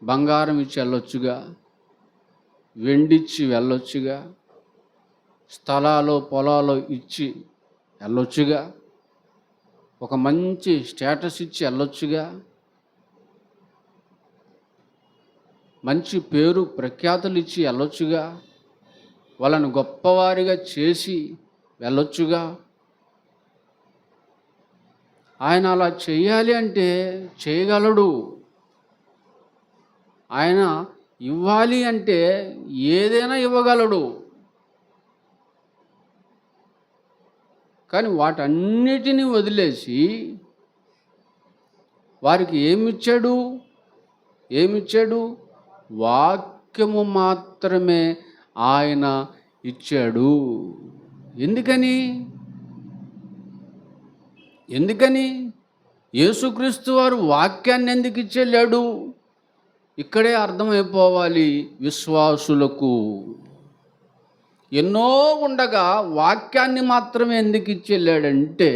బంగారం ఇచ్చి వెళ్ళొచ్చుగా, వెండిచ్చి వెళ్ళొచ్చుగా, స్థలాలు పొలాలు ఇచ్చి వెళ్ళొచ్చుగా, ఒక మంచి స్టేటస్ ఇచ్చి వెళ్ళొచ్చుగా, మంచి పేరు ప్రఖ్యాతులు ఇచ్చి వెళ్ళొచ్చుగా, వాళ్ళని గొప్పవారిగా చేసి వెళ్ళొచ్చుగా. ఆయన అలా చేయాలి అంటే చేయగలడు. ఆయన ఇవ్వాలి అంటే ఏదైనా ఇవ్వగలడు. కానీ వాటన్నిటినీ వదిలేసి వారికి ఏమిచ్చాడు? వాక్యము మాత్రమే ఆయన ఇచ్చాడు. ఎందుకని యేసుక్రీస్తు వారు వాక్యాన్ని ఎందుకు ఇచ్చెళ్ళాడు? ఇక్కడే అర్థమైపోవాలి విశ్వాసులకు. ఎన్నో ఉండగా వాక్యాన్ని మాత్రమే ఎందుకు ఇచ్చెళ్ళాడంటే,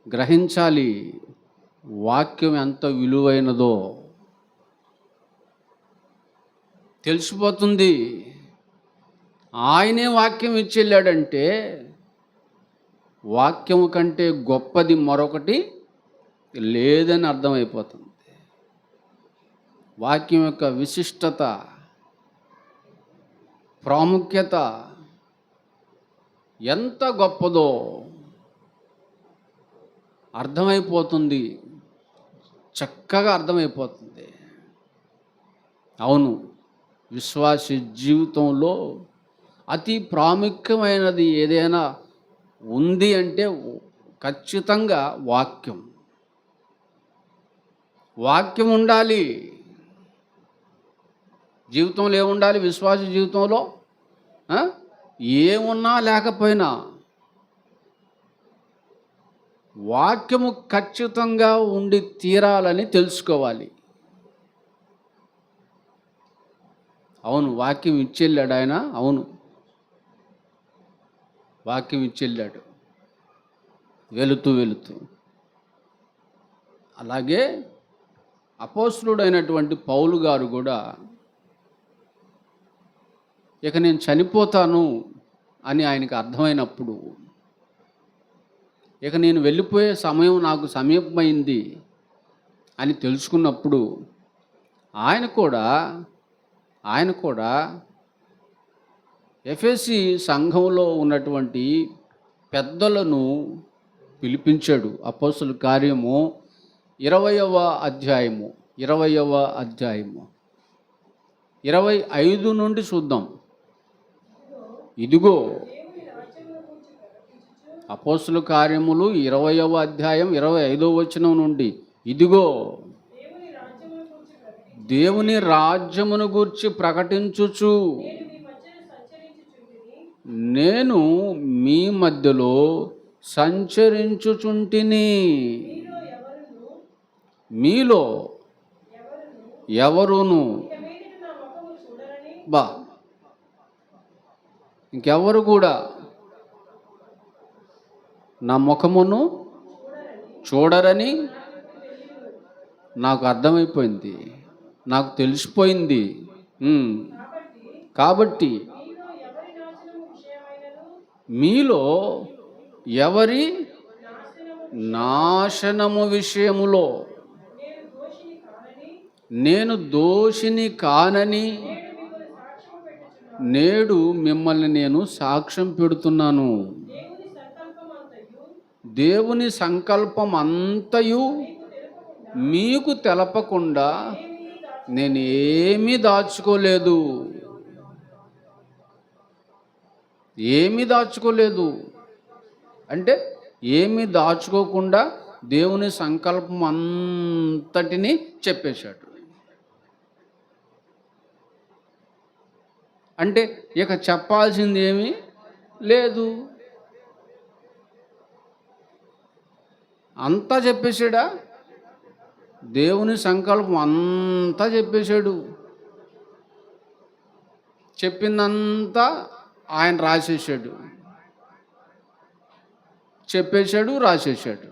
గ్రహించాలి వాక్యం ఎంత విలువైనదో తెలిసిపోతుంది. ఆయనే వాక్యం ఇచ్చెళ్ళాడంటే వాక్యము కంటే గొప్పది మరొకటి లేదని అర్థమైపోతుంది. వాక్యం యొక్క విశిష్టత, ప్రాముఖ్యత ఎంత గొప్పదో అర్థమైపోతుంది, చక్కగా అర్థమైపోతుంది. అవును, విశ్వాసి జీవితంలో అతి ప్రాముఖ్యమైనది ఏదైనా ఉంది అంటే ఖచ్చితంగా వాక్యం ఉండాలి. జీవితంలో ఏముండాలి? విశ్వాస జీవితంలో ఏమున్నా లేకపోయినా వాక్యము ఖచ్చితంగా ఉండి తీరాలని తెలుసుకోవాలి. అవును, వాక్యం ఇచ్చెళ్ళాడు ఆయన. అవును, వాక్యం ఇచ్చెళ్ళాడు వెళుతూ. అలాగే అపోస్తలుడైనటువంటి పౌలు గారు కూడా ఇక నేను చనిపోతాను అని ఆయనకు అర్థమైనప్పుడు, ఇక నేను వెళ్ళిపోయే సమయం నాకు సమీపమైంది అని తెలుసుకున్నప్పుడు ఆయన కూడా ఎఫెసీ సంఘంలో ఉన్నటువంటి పెద్దలను పిలిపించాడు. అపోస్తలుల కార్యము 20వ అధ్యాయము 25 నుండి చూద్దాం. ఇదిగో అపోస్తలుల కార్యములు 20వ అధ్యాయం 25వ వచనం నుండి, ఇదిగో దేవుని రాజ్యమును గూర్చి ప్రకటించుచు నేను మీ మధ్యలో సంచరించుచుంటిని. మీలో ఎవరును ఇంకెవరు కూడా నా ముఖమును చూడరని నాకు అర్థమైపోయింది, నాకు తెలిసిపోయింది. కాబట్టి మీలో ఎవరి నాశనము విషయములో నేను దోషిని కానని నేడు మిమ్మల్ని నేను సాక్ష్యం పెడుతున్నాను. దేవుని సంకల్పం అంతయు మీకు తెలపకుండా నేను ఏమీ దాచుకోలేదు. అంటే ఏమీ దాచుకోకుండా దేవుని సంకల్పం అంతటిని చెప్పేశాడు. అంటే ఇక చెప్పాల్సింది ఏమీ లేదు, అంతా చెప్పేశాడా? దేవుని సంకల్పం అంతా చెప్పేశాడు. చెప్పిందంతా ఆయన రాసేసాడు, చెప్పేశాడు, రాసేసాడు.